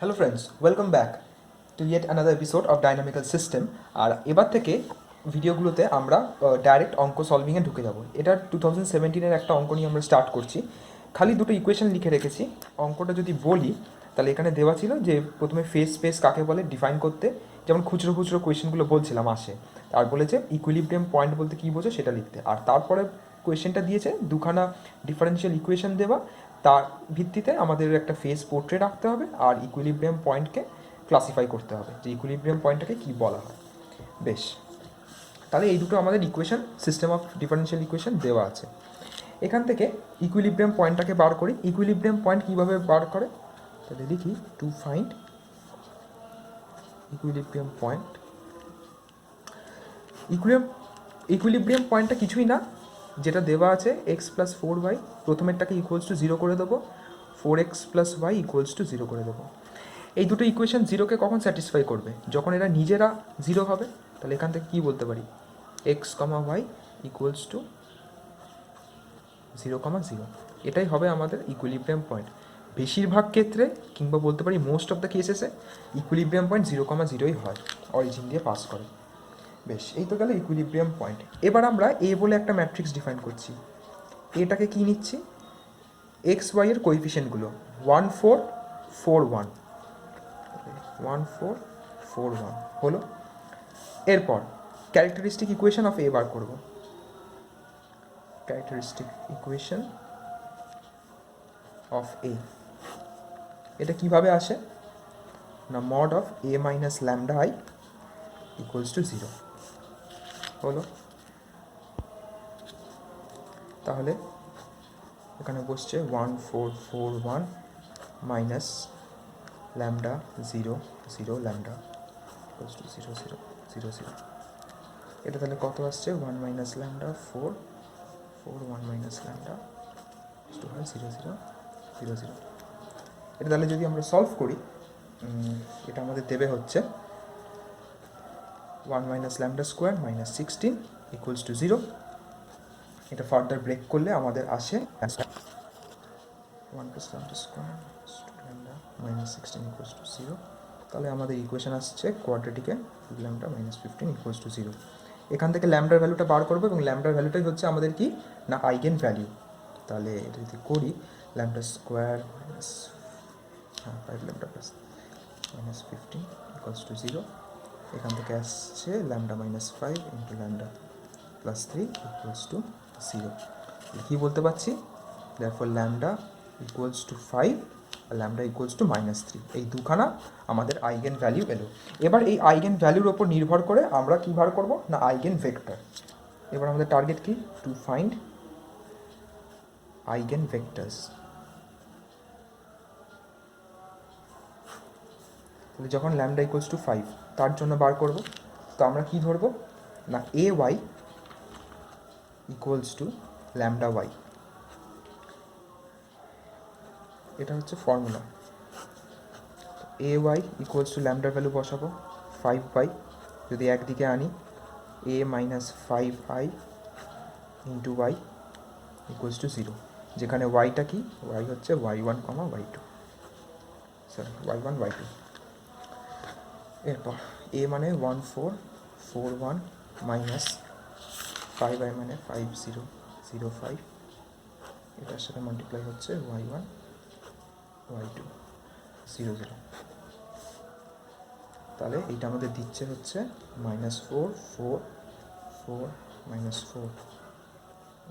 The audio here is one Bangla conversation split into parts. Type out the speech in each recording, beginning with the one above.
Hello friends, welcome back to yet another episode of dynamical system. আর এবার থেকে ভিডিওগুলোতে আমরা ডাইরেক্ট অঙ্ক সলভিংয়ে ঢুকে যাব। এটা 2017-এর একটা অঙ্ক নিয়ে আমরা স্টার্ট করছি। খালি দুটো ইকুয়েশন লিখে রেখেছি। অঙ্কটা যদি বলি তাহলে এখানে দেওয়া ছিল যে প্রথমে ফেস স্পেস কাকে বলে ডিফাইন করতে, যেমন খুচরো খুচরো কোয়েশনগুলো বলছিলাম আসে, আর বলেছে ইকুইলিব্রিয়াম পয়েন্ট বলতে কী বোঝো সেটা লিখতে। আর তারপরে কোয়েশ্চেনটা দিয়েছে দুখানা ডিফারেন্সিয়াল ইকুয়েশন দেওয়া, তার ভিত্তিতে আমাদের একটা ফেস পোর্ট্রেট আঁকতে হবে আর ইকুইলিব্রিয়াম পয়েন্টকে ক্লাসিফাই করতে হবে যে ইকুইলিব্রিয়াম পয়েন্টটাকে কী বলা হয়। বেশ, তাহলে এই দুটো আমাদের equation, system of differential equation দেওয়া আছে। এখান থেকে ইকুইলিব্রিয়াম পয়েন্টটাকে বার করি। ইকুইলিব্রিয়াম পয়েন্ট কীভাবে বার করে তাহলে লিখি, to find equilibrium point. Equilibrium পয়েন্টটা কিছুই না, যেটা দেওয়া আছে এক্স প্লাস 4y, প্রথমেরটাকে ইকুয়ালস টু 0 করে দেবো, 4x plus Y equals to 0 করে দেবো। এই দুটো ইকুয়েশন জিরোকে কখন স্যাটিসফাই করবে? যখন এরা নিজেরা 0 হবে। তাহলে এখান থেকে কী বলতে পারি, x comma y equals to 0,0। এটাই হবে আমাদের ইকুইলিব্রিয়াম পয়েন্ট। বেশিরভাগ ক্ষেত্রে কিংবা বলতে পারি মোস্ট অফ দ্য কেসেসে ইকুইলিব্রিয়াম পয়েন্ট 0,0ই হয়, অরিজিন দিয়ে পাস করে। বেশ, এই তো গেল ইকুইলিব্রিয়াম পয়েন্ট। এবার আমরা এ বলে একটা ম্যাট্রিক্স ডিফাইন করছি। এটাকে কি নিচ্ছি, এক্স ওয়াই এর কোএফিসিয়েন্টগুলো 1 4 4 1 1 4 4 1 হলো। এরপর ক্যারেক্টারিস্টিক ইকুয়েশন অফ এ বার করব। ক্যারেক্টারিস্টিক ইকুয়েশন অফ এ, এটা কিভাবে আসে না, mod of A minus lambda I equals to 0 হলো। তাহলে এখানে বসছে 1 4 4 1 minus lambda 0 0 lambda equals to 0 0 0 0। এটা তাহলে কত আসছে, 1 minus lambda 4 4 1 minus lambda to হয় 0 0 0 0। এটা তাহলে যদি আমরা সলভ করি, এটা আমাদের দেবে হচ্ছে 1 minus lambda square minus 16 equals to 0। এটা ফার্দার ব্রেক করলে আমাদের আসে 1 plus lambda square lambda minus 16 equals to 0। তাহলে আমাদের ইকুয়েশন আসছে কোয়াড্রেটিকে ল্যামডা মাইনাস 15 ইকুয়ালস টু 0। এখান থেকে ল্যামডার ভ্যালুটা বার করবো এবং ল্যামডার ভ্যালুটাই হচ্ছে আমাদের কি না আইগেন ভ্যালু। তাহলে এটা যদি করি, lambda square minus 5 lambda plus minus 15 equals to 0। এখান থেকে আসছে lambda minus 5 into lambda plus 3 equals to 0। কী বলতে পারছি, therefore ল্যামডা ইকুয়ালস টু 5 আর ল্যামডা ইকুয়ালস টু মাইনাস 3, এই দুখানা আমাদের আইগেন ভ্যালু এলো। এবার এই আইগেন ভ্যালুর ওপর নির্ভর করে আমরা কী বার করবো না আইগেন ভেক্টর। এবার আমাদের টার্গেট কি, টু ফাইন্ড আইগেন ভেক্টরস। তাহলে যখন ল্যামডা ইকুয়ালস টু 5 তার জন্য বার করব, তো আমরা কি ধরবো না A Y equals to lambda Y. এটা হচ্ছে formula. A Y equals to ল্যামডার ভ্যালু বসাবো 5y, যদি একদিকে আনি A minus 5i into Y equals to 0, যেখানে ওয়াইটা কি, ওয়াই হচ্ছে y1 কমা y2, সরি y1 y2। এরপর এ মানে 1 4 4 1 মাইনাস 5i মানে 5 0 0 5, এটার সাথে মাল্টিপ্লাই হচ্ছে y1 y2 0 0। তাহলে এইটা আমাদের দিচ্ছে হচ্ছে minus 4 4 4 minus 4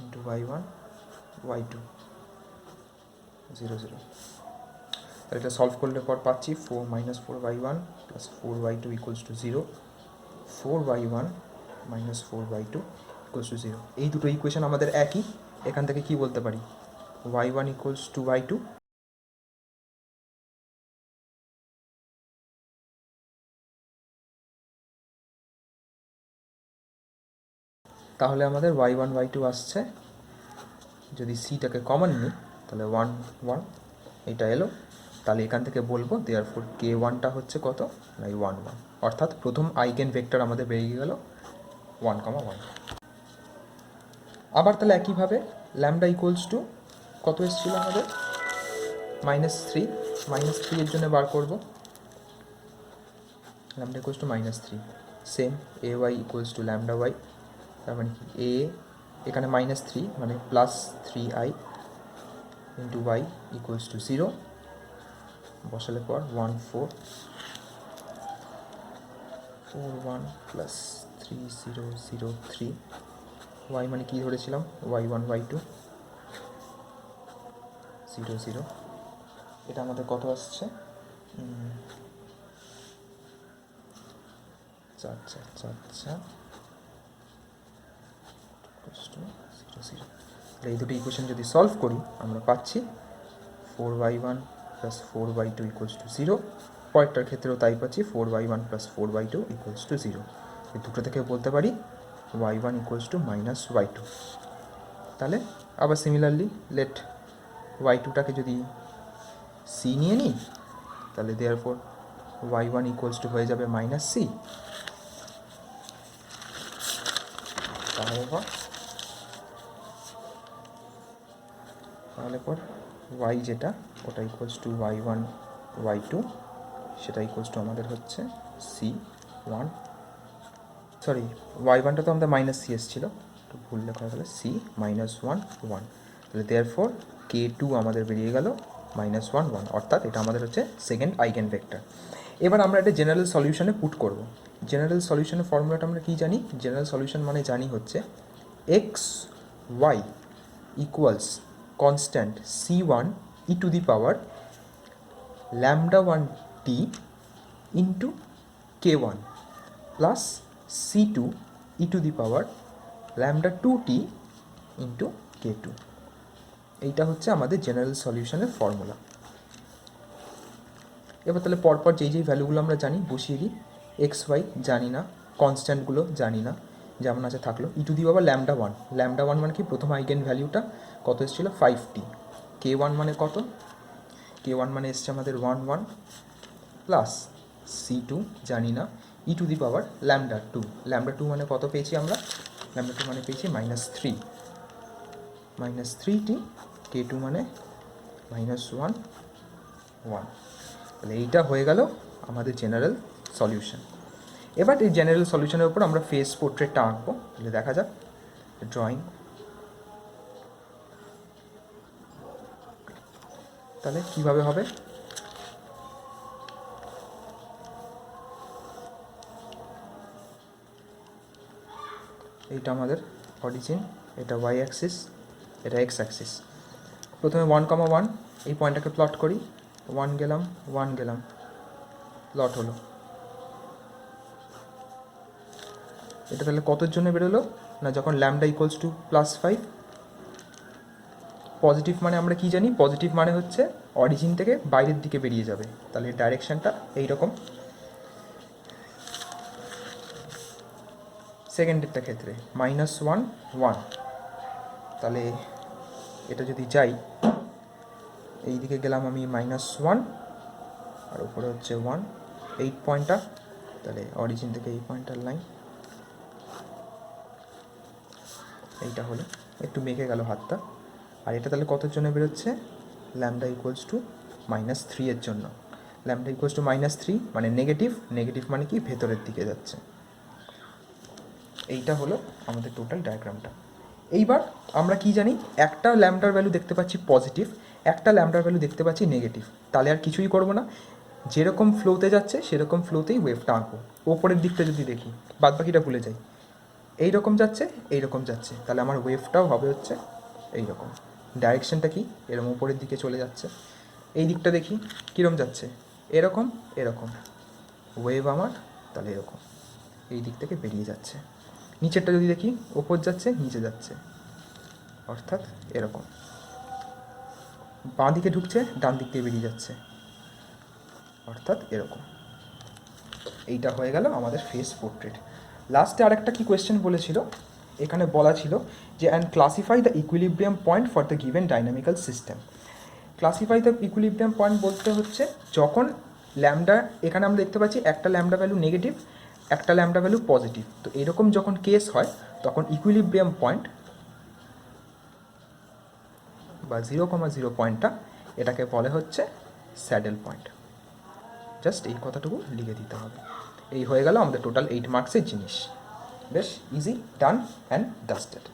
into y1 y2 0 0। তাহলে এটা সলভ করলে পর পাচ্ছি 4 minus 4y1 plus 4y2 equals to 0, 4y1 minus 4y2 equals to 0। এই দুটো ইকুয়েশন আমাদের একই। এখান থেকে কি বলতে পারি, y1 ইকুয়ালস টু y2, তাহলে আমাদের y1 y2 আসছে। যদি সিটাকে কমন নিই তাহলে 1 1 এটা এলো। তাহলে এখান থেকে বলবো দেয়ারফর k1টা হচ্ছে কত না 1 1, অর্থাৎ প্রথম আইগেন ভেক্টর আমাদের বেরিয়ে গেল 1, 1। আবার তাহলে একইভাবে ল্যামডা ইকুয়ালস টু কত এসেছিল আমাদের -3, -3 এর জন্য বার করব lambda equals to -3, same A Y equals to lambda y, তার মানে কি এ এখানে -3 মানে +3i into Y equals to 0, বসালে পর 141 প্লাস 3003, ওয়াই মানে কী ধরেছিলাম y1 y2 0 0, এটা আমাদের কত আসছে 4 4 4 4 0 0। এই দুটো ইকুয়েশন যদি সলভ করি আমরা পাচ্ছি 4y1 plus 4y2 equals to 0, পরেরটার ক্ষেত্রেও তাই পাচ্ছি 4y1 plus 4y2 equals to 0। এই দুটো থেকে বলতে পারি y1 ইকুয়ালস টু -y2। তাহলে আবার সিমিলারলি লেট y2টাকে যদি c নিয়ে নিই, তাহলে দেয়ারফর y1 ইকুয়ালস টু হয়ে যাবে -c, তাহলে পর y যেটা ওটা ইকুয়ালস টু y1 y2, সেটা ইকুয়ালস টু আমাদের হচ্ছে c1, সরি y1টা তো আমাদের -c এসেছিলো, একটু ভুল লেখা হয়ে গেলো, c -1 1, তাহলে দেয়ারফর k2 আমাদের বেরিয়ে গেল -1 1, অর্থাৎ এটা আমাদের হচ্ছে সেকেন্ড আইগেন ভেক্টর। এবার আমরা এটা জেনারেল সলিউশনে পুট করব। জেনারেল সলিউশনের ফর্মুলাটা আমরা কী জানি? জেনারেল সলিউশন মানে জানি হচ্ছে x y equals constant c1 e to the power λ1t into k1 plus c2 e to the power λ2t into k2। এইটা হচ্ছে আমাদের জেনারেল সলিউশনের ফর্মুলা। এবার তাহলে পরপর যেই ভ্যালুগুলো আমরা জানি বসিয়ে দিই। এক্স ওয়াই জানি না, কনস্ট্যান্টগুলো জানি না, যেমন আছে থাকলো। ই টু দি পাওয়ার λ1 মানে কি প্রথম আইগেন ভ্যালুটা কত এসেছিলো 5t, k1 মানে কত, k1 মানে এসছে আমাদের 1 1 প্লাস c2 জানি না, ই টু দি পাওয়ার λ2 মানে কত পেয়েছি আমরা, λ2 মানে পেয়েছি -3t, k2 মানে -1 1। তাহলে এইটা হয়ে গেল আমাদের জেনারেল সলিউশন। এবার এই জেনারেল সলিউশনের উপর আমরা ফেস পোর্ট্রেটটা আঁকবো। তাহলে দেখা যাক ড্রয়িং। তাহলে কীভাবে হবে, এইটা আমাদের অরিজিন, এটা ওয়াই অ্যাক্সিস, এটা এক্স অ্যাক্সিস। প্রথমে 1, 1 এই পয়েন্টটাকে প্লট করি, 1 গেলাম 1 গেলাম, প্লট হলো। এটা তাহলে কতর জন্য বেরোলো না, যখন ল্যামডা ইকুয়ালস টু +5, পজিটিভ মানে আমরা কি জানি, পজিটিভ মানে হচ্ছে অরিজিন থেকে বাইরের দিকে বেরিয়ে যাবে। তাহলে ডাইরেকশানটা এইরকম। সেকেন্ডেরটা ক্ষেত্রে -1 1, তাহলে এটা যদি যাই এই দিকে গেলাম আমি -1 আর উপরে হচ্ছে 1, 8 পয়েন্টটা, তাহলে অরিজিন থেকে এই পয়েন্টার লাইন এইটা হলো, একটু মেঘে গেল হাতটা। আর এটা তাহলে কতর জন্য বেরোচ্ছে, ল্যামডা ইকুয়ালস টু -3 এর জন্য। ল্যামডা ইকুয়ালস টু -3 মানে নেগেটিভ মানে কি ভেতরের দিকে যাচ্ছে। এইটা হলো আমাদের টোটাল ডায়াগ্রামটা। এইবার আমরা কি জানি, একটা ল্যামডার ভ্যালু দেখতে পাচ্ছি পজিটিভ, একটা ল্যামডার ভ্যালু দেখতে পাচ্ছি নেগেটিভ। তাহলে আর কিছুই করবো না, যেরকম ফ্লোতে যাচ্ছে সেরকম ফ্লোতেই ওয়েভটা আঁকবো। ওপরের দিকটা যদি দেখি, বাদ বাকিটা ভুলে যাই, এইরকম যাচ্ছে এইরকম যাচ্ছে, তাহলে আমার ওয়েভটাও হবে হচ্ছে এইরকম। ডাইরেকশনটা কি, এরকম উপরের দিকে চলে যাচ্ছে। এই দিকটা দেখি কীরকম যাচ্ছে, এরকম এরকম, ওয়েভ আমার তাহলে এরকম এই দিক থেকে বেরিয়ে যাচ্ছে। নিচেরটা যদি দেখি, ওপর যাচ্ছে নিচে যাচ্ছে, অর্থাৎ এরকম। বাঁ দিকে ঢুকছে ডান দিক দিয়ে বেরিয়ে যাচ্ছে, অর্থাৎ এরকম। এইটা হয়ে গেল আমাদের ফেস পোর্ট্রেট। লাস্টে আরেকটা কি কোয়েশ্চেন বলেছিল, এখানে বলা ছিল যে and classify the equilibrium point for the given dynamical system. Classify the equilibrium point বলতে হচ্ছে যখন ল্যামডা, এখানে আমরা দেখতে পাচ্ছি একটা ল্যামডা ভ্যালু নেগেটিভ, একটা ল্যামডা ভ্যালু পজিটিভ। তো এরকম যখন কেস হয় তখন ইকুইলিব্রিয়াম পয়েন্ট বা 0,0 পয়েন্টটা এটাকে বলে হচ্ছে স্যাডেল পয়েন্ট। জাস্ট এই কথাটুকু লিখে দিতে হবে। এই হয়ে গেল আমাদের টোটাল 8 মার্কসের জিনিস। বেশ ইজি, ডান অ্যান্ড ডাস্টেড।